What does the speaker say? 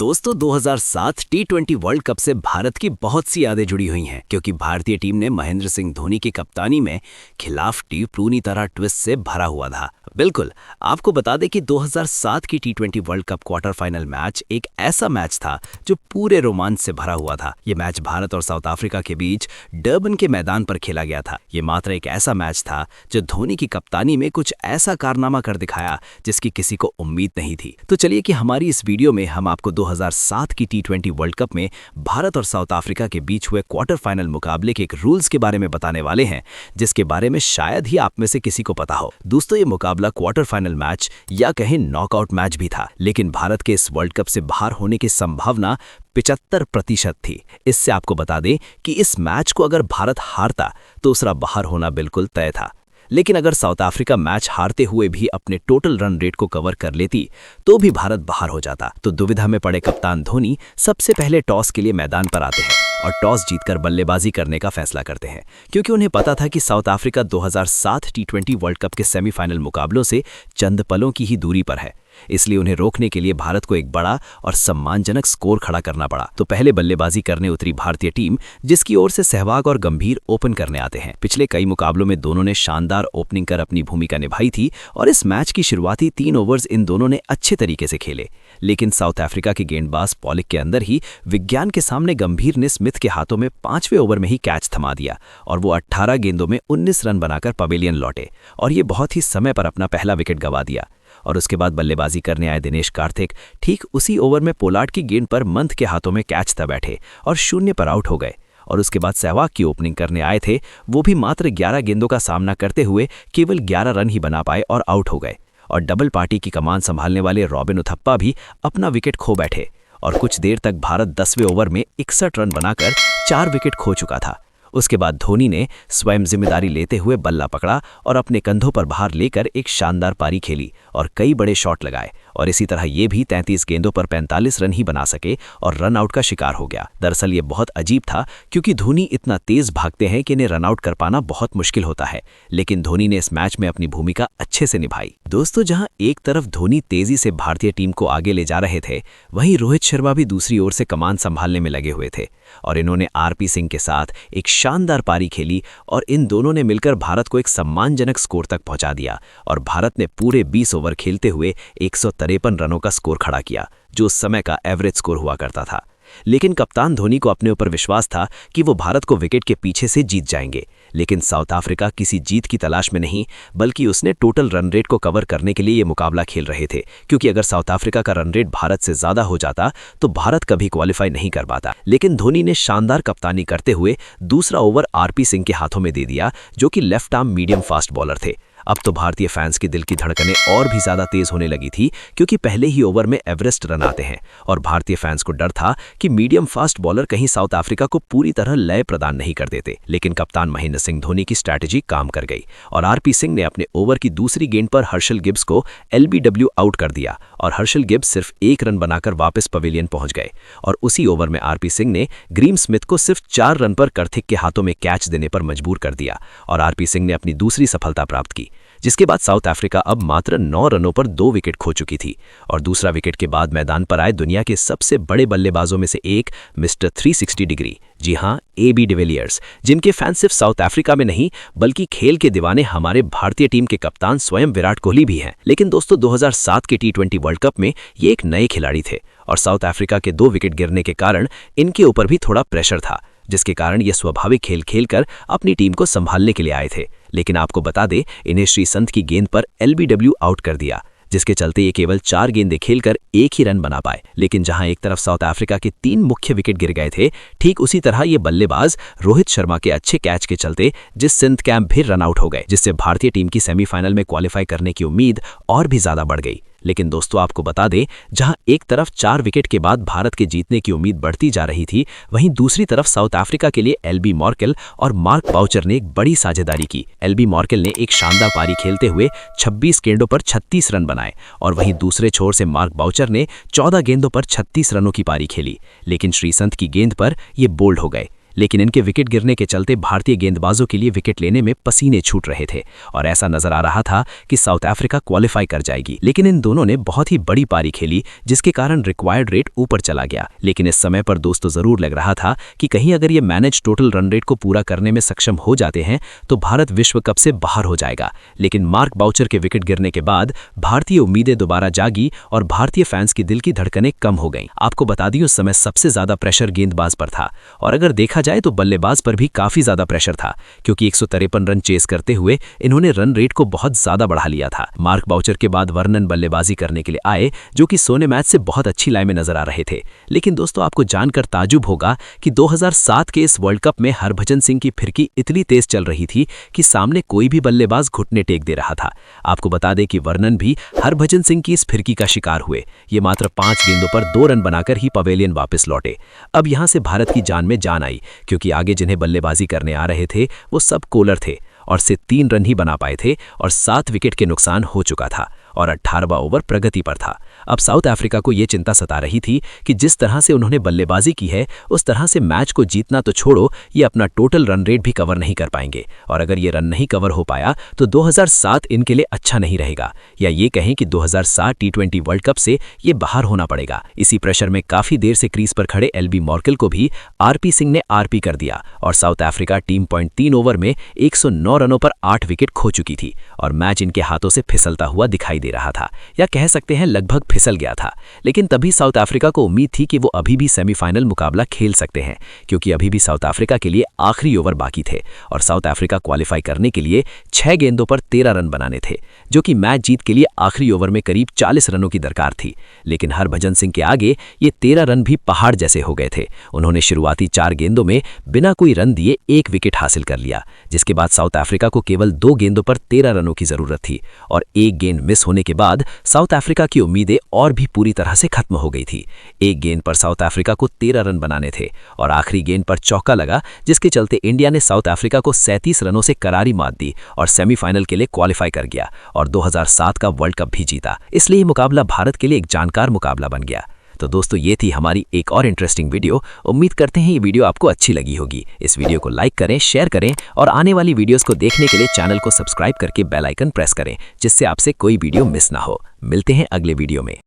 दोस्तों 2007 टी20 world cup से भारत की बहुत सी यादें जुड़ी हुई हैं क्योंकि भारतीय टीम ने महेंद्र सिंह धोनी की कप्तानी में खिलाफ टीम पूरी तरह ट्विस्ट से भरा हुआ था। बिल्कुल, आपको बता दें कि 2007 की टी20 world cup quarter final match एक ऐसा मैच था जो पूरे रोमांच से भरा हुआ था। ये मैच भारत और साउथ अफ्रीका के बीच डर्बन के मैदान पर खेला गया था। ये मात्र एक ऐसा मैच था जो धोनी की कप्तानी में कुछ ऐसा कारनामा कर दिखाया जिसकी किसी को उम्मीद नहीं थी। तो चलिए कि हमारी इस वीडियो में हम आपको 2007 की टी20 वर्ल्ड कप में भारत और साउथ अफ्रीका के बीच हुए क्वार्टर फाइनल मुकाबले के एक रूल्स के बारे में बताने वाले हैं, जिसके बारे में शायद ही आप में से किसी को पता हो। दोस्तों, ये मुकाबला क्वार्टर फाइनल मैच या कहें नॉकआउट मैच भी था, लेकिन भारत के इस वर्ल्ड कप से बाहर होने की संभावना 75% थी। इससे आपको बता दें कि इस मैच को अगर भारत हारता तो उसका बाहर होना बिल्कुल तय था। लेकिन अगर साउथ अफ्रीका मैच हारते हुए भी अपने टोटल रन रेट को कवर कर लेती तो भी भारत बाहर हो जाता। तो दुविधा में पड़े कप्तान धोनी सबसे पहले टॉस के लिए मैदान पर आते हैं और टॉस जीतकर बल्लेबाजी करने का फैसला करते हैं, क्योंकि उन्हें पता था कि साउथ अफ्रीका 2007 टी20 वर्ल्ड कप के सेमीफाइनल मुकाबलों से चंद पलों की ही दूरी पर है। इसलिए उन्हें रोकने के लिए भारत को एक बड़ा और सम्मानजनक स्कोर खड़ा करना पड़ा। तो पहले बल्लेबाजी करने उतरी भारतीय टीम, जिसकी ओर से सहवाग और गंभीर ओपन करने आते हैं। पिछले कई मुकाबलों में दोनों ने शानदार ओपनिंग कर अपनी भूमिका निभाई थी और इस मैच की शुरुआती 3 ओवर्स इन दोनों ने अच्छे तरीके से खेले। लेकिन साउथ अफ्रीका के गेंदबाज पॉलिक के अंदर ही विज्ञान के सामने गंभीर ने स्मिथ के हाथों में 5वें ओवर में ही कैच थमा दिया और वो 18 गेंदों में 19 रन बनाकर पवेलियन लौटे और ये बहुत ही समय पर अपना पहला विकेट गंवा दिया। और उसके बाद बल्लेबाजी करने आए दिनेश कार्तिक ठीक उसी ओवर में पोलार्ड की गेंद पर मंथ के हाथों में कैच था बैठे और 0 पर आउट हो गए। और उसके बाद सहवाग की ओपनिंग करने आए थे, वो भी मात्र 11 गेंदों का सामना करते हुए केवल 11 रन ही बना पाए और आउट हो गए। और डबल पार्टी की कमान संभालने वाले रॉबिन उथप्पा भी अपना विकेट खो बैठे और कुछ देर तक भारत 10वें ओवर में 61 रन बनाकर 4 विकेट खो चुका था। उसके बाद धोनी ने स्वयं जिम्मेदारी लेते हुए बल्ला पकड़ा और अपने कंधों पर भार लेकर एक शानदार पारी खेली और कई बड़े शॉट लगाए और इसी तरह ये भी 33 गेंदों पर 45 रन ही बना सके और रन आउट का शिकार हो गया। दरअसल ये बहुत अजीब था क्योंकि धोनी इतना तेज भागते हैं कि इन्हें रन आउट कर पाना बहुत मुश्किल होता है, लेकिन धोनी ने इस मैच में अपनी भूमिका अच्छे से निभाई। दोस्तों, जहां एक तरफ धोनी तेजी से भारतीय टीम को आगे ले जा रहे थे, वहीं रोहित शर्मा भी दूसरी ओर से कमान संभालने में लगे हुए थे और इन्होंने आरपी सिंह के साथ एक शानदार पारी खेली और इन दोनों ने मिलकर भारत को एक सम्मानजनक स्कोर तक पहुंचा दिया और भारत ने पूरे 20 ओवर खेलते हुए 153 रनों का स्कोर खड़ा किया, जो उस समय का एवरेज स्कोर हुआ करता था। लेकिन कप्तान धोनी को अपने ऊपर विश्वास था कि वो भारत को विकेट के पीछे से जीत जाएंगे। लेकिन साउथ अफ्रीका किसी जीत की तलाश में नहीं, बल्कि उसने टोटल रन रेट को कवर करने के लिए ये मुकाबला खेल रहे थे, क्योंकि अगर साउथ अफ्रीका का रन रेट भारत से ज्यादा हो जाता तो भारत कभी क्वालिफाई नहीं कर पाता। लेकिन धोनी ने शानदार कप्तानी करते हुए दूसरा ओवर आरपी सिंह के हाथों में दे दिया, जो कि left arm medium fast bowler थे। अब तो भारतीय फैंस के दिल की धड़कनें और भी ज्यादा तेज होने लगी थी, क्योंकि पहले ही ओवर में एवरेस्ट रन आते हैं और भारतीय फैंस को डर था कि मीडियम फास्ट बॉलर कहीं साउथ अफ्रीका को पूरी तरह लय प्रदान नहीं कर देते। लेकिन कप्तान महेंद्र सिंह धोनी की स्ट्रैटेजी काम कर गई और आरपी सिंह ने अपने ओवर की दूसरी गेंद पर हर्षल गिब्स को एलबीडब्ल्यू आउट कर दिया और हर्षल गिब्स सिर्फ 1 रन बनाकर वापस पवेलियन पहुंच गए। और उसी ओवर में आरपी सिंह ने ग्रीम स्मिथ को सिर्फ 4 रन पर कार्तिक के हाथों में कैच देने पर मजबूर कर दिया और आरपी सिंह ने अपनी दूसरी सफलता प्राप्त की, जिसके बाद साउथ अफ्रीका अब मात्र 9 रनों पर 2 विकेट खो चुकी थी। और दूसरा विकेट के बाद मैदान पर आए दुनिया के सबसे बड़े बल्लेबाजों में से एक मिस्टर 360 डिग्री, जी हां, AB डिविलियर्स, जिनके फैन सिर्फ साउथ अफ्रीका में नहीं बल्कि खेल के दीवाने हमारे भारतीय टीम के कप्तान स्वयं विराट कोहली भी हैं। लेकिन दोस्तों, 2007 के टी20 वर्ल्ड कप में ये एक नए खिलाड़ी थे और साउथ अफ्रीका के 2 विकेट गिरने के कारण इनके ऊपर भी थोड़ा प्रेशर था, जिसके कारण ये स्वाभाविक खेल खेलकर अपनी टीम को संभालने के लिए आए थे। लेकिन आपको बता दें, इन्हें श्रीसंत की गेंद पर एलबीडब्ल्यू आउट कर दिया, जिसके चलते ये केवल 4 गेंदें खेलकर 1 ही रन बना पाए। लेकिन जहां एक तरफ साउथ अफ्रीका के 3 मुख्य विकेट गिर गए थे, ठीक उसी तरह ये बल्लेबाज रोहित शर्मा के अच्छे कैच के चलते जिस सिंध कैंप भी रन आउट हो गए, जिससे भारतीय टीम की सेमीफाइनल में क्वालिफाई करने की उम्मीद और भी ज्यादा बढ़ गई। लेकिन दोस्तों, आपको बता दें, जहां एक तरफ 4 विकेट के बाद भारत के जीतने की उम्मीद बढ़ती जा रही थी, वहीं दूसरी तरफ साउथ अफ्रीका के लिए एलबी मॉर्केल और मार्क बाउचर ने एक बड़ी साझेदारी की। एलबी मॉर्केल ने एक शानदार पारी खेलते हुए 26 गेंदों पर 36 रन बनाए और वहीं दूसरे छोर से मार्क बाउचर ने 14 गेंदों पर 36 रनों की पारी खेली। लेकिन श्रीसंत की गेंद पर ये बोल्ड हो गए। लेकिन इनके विकेट गिरने के चलते भारतीय गेंदबाजों के लिए विकेट लेने में पसीने छूट रहे थे और ऐसा नजर आ रहा था कि साउथ अफ्रीका क्वालिफाई कर जाएगी। लेकिन इन दोनों ने बहुत ही बड़ी पारी खेली, जिसके कारण रिक्वायर्ड रेट ऊपर चला गया। लेकिन इस समय पर दोस्तों जरूर लग रहा था कि कहीं अगर ये मैनेज टोटल रन रेट को पूरा करने में सक्षम हो जाते हैं तो भारत विश्व कप से बाहर हो जाएगा। लेकिन मार्क बाउचर के विकेट गिरने के बाद भारतीय उम्मीदें दोबारा जागी और भारतीय फैंस की दिल की धड़कनें कम हो गईं। आपको बता दी उस समय सबसे ज्यादा प्रेशर गेंदबाज पर था और अगर देखा जाए तो बल्लेबाज पर भी काफी ज्यादा प्रेशर था, क्योंकि 153 रन चेस करते हुए इन्होंने रन रेट को बहुत ज्यादा बढ़ा लिया था। मार्क बाउचर के बाद वर्नन बल्लेबाजी करने के लिए आए, जो कि सोने मैच से बहुत अच्छी लाइन में नजर आ रहे थे। लेकिन दोस्तों आपको जानकर ताजुब होगा कि 2007 के इस वर्ल्ड कप में हरभजन सिंह की फिरकी इतनी तेज चल रही थी कि सामने कोई भी बल्लेबाज घुटने टेक दे रहा था। आपको बता दें कि वर्नन भी हरभजन सिंह की इस फिरकी का शिकार हुए। ये मात्र 5 गेंदों पर 2 रन बनाकर ही पवेलियन वापस लौटे। अब यहां से भारत की जान में जान आई, क्योंकि आगे जिन्हें बल्लेबाजी करने आ रहे थे वो सब कोलर थे और सिर्फ 3 रन ही बना पाए थे और 7 विकेट के नुकसान हो चुका था और 18वां ओवर प्रगति पर था। अब साउथ अफ्रीका को यह चिंता सता रही थी कि जिस तरह से उन्होंने बल्लेबाजी की है उस तरह से मैच को जीतना तो छोड़ो, ये अपना टोटल रन रेट भी कवर नहीं कर पाएंगे और अगर ये रन नहीं कवर हो पाया तो 2007 इनके लिए अच्छा नहीं रहेगा, या ये कहें कि 2007 टी20 वर्ल्ड कप से ये बाहर होना पड़ेगा। इसी प्रेशर में काफी देर से क्रीज पर खड़े एलबी मॉर्कल को भी आरपी सिंह ने आरपी कर दिया और साउथ अफ्रीका टीम 3 ओवर में 109 रनों पर 8 विकेट खो चुकी थी और मैच इनके हाथों से फिसलता हुआ दिखाई दे रहा था, या कह सकते हैं लगभग फिसल गया था। लेकिन तभी साउथ अफ्रीका को उम्मीद थी कि वो अभी भी सेमीफाइनल मुकाबला खेल सकते हैं, क्योंकि अभी भी साउथ अफ्रीका के लिए आखिरी ओवर बाकी थे और साउथ अफ्रीका क्वालिफाई करने के लिए 6 गेंदों पर 13 रन बनाने थे, जो कि मैच जीत के लिए आखिरी ओवर में करीब 40 रनों की दरकार थी। लेकिन हरभजन सिंह के आगे ये 13 रन भी पहाड़ जैसे हो गए थे। उन्होंने शुरुआती 4 गेंदों में बिना कोई रन दिए 1 विकेट हासिल कर लिया, जिसके बाद साउथ अफ्रीका को केवल 2 गेंदों पर 13 रनों की जरूरत थी और 1 गेंद मिस होने के बाद साउथ अफ्रीका की उम्मीदें और भी पूरी तरह से खत्म हो गई थी। 1 गेंद पर साउथ अफ्रीका को 13 रन बनाने थे और आखिरी गेंद पर चौका लगा, जिसके चलते इंडिया ने साउथ अफ्रीका को 37 रनों से करारी मात दी और सेमीफाइनल के लिए क्वालिफाई कर गया और 2007 का वर्ल्ड कप भी जीता। इसलिए ये मुकाबला भारत के लिए एक जानकार मुकाबला बन गया। तो दोस्तों ये थी हमारी एक और इंटरेस्टिंग वीडियो। उम्मीद करते हैं ये वीडियो आपको अच्छी लगी होगी। इस वीडियो को लाइक करें, शेयर करें और आने वाली वीडियोस को देखने के लिए चैनल को सब्सक्राइब करके बेल आइकन प्रेस करें, जिससे आपसे कोई वीडियो मिस ना हो। मिलते हैं अगले वीडियो में।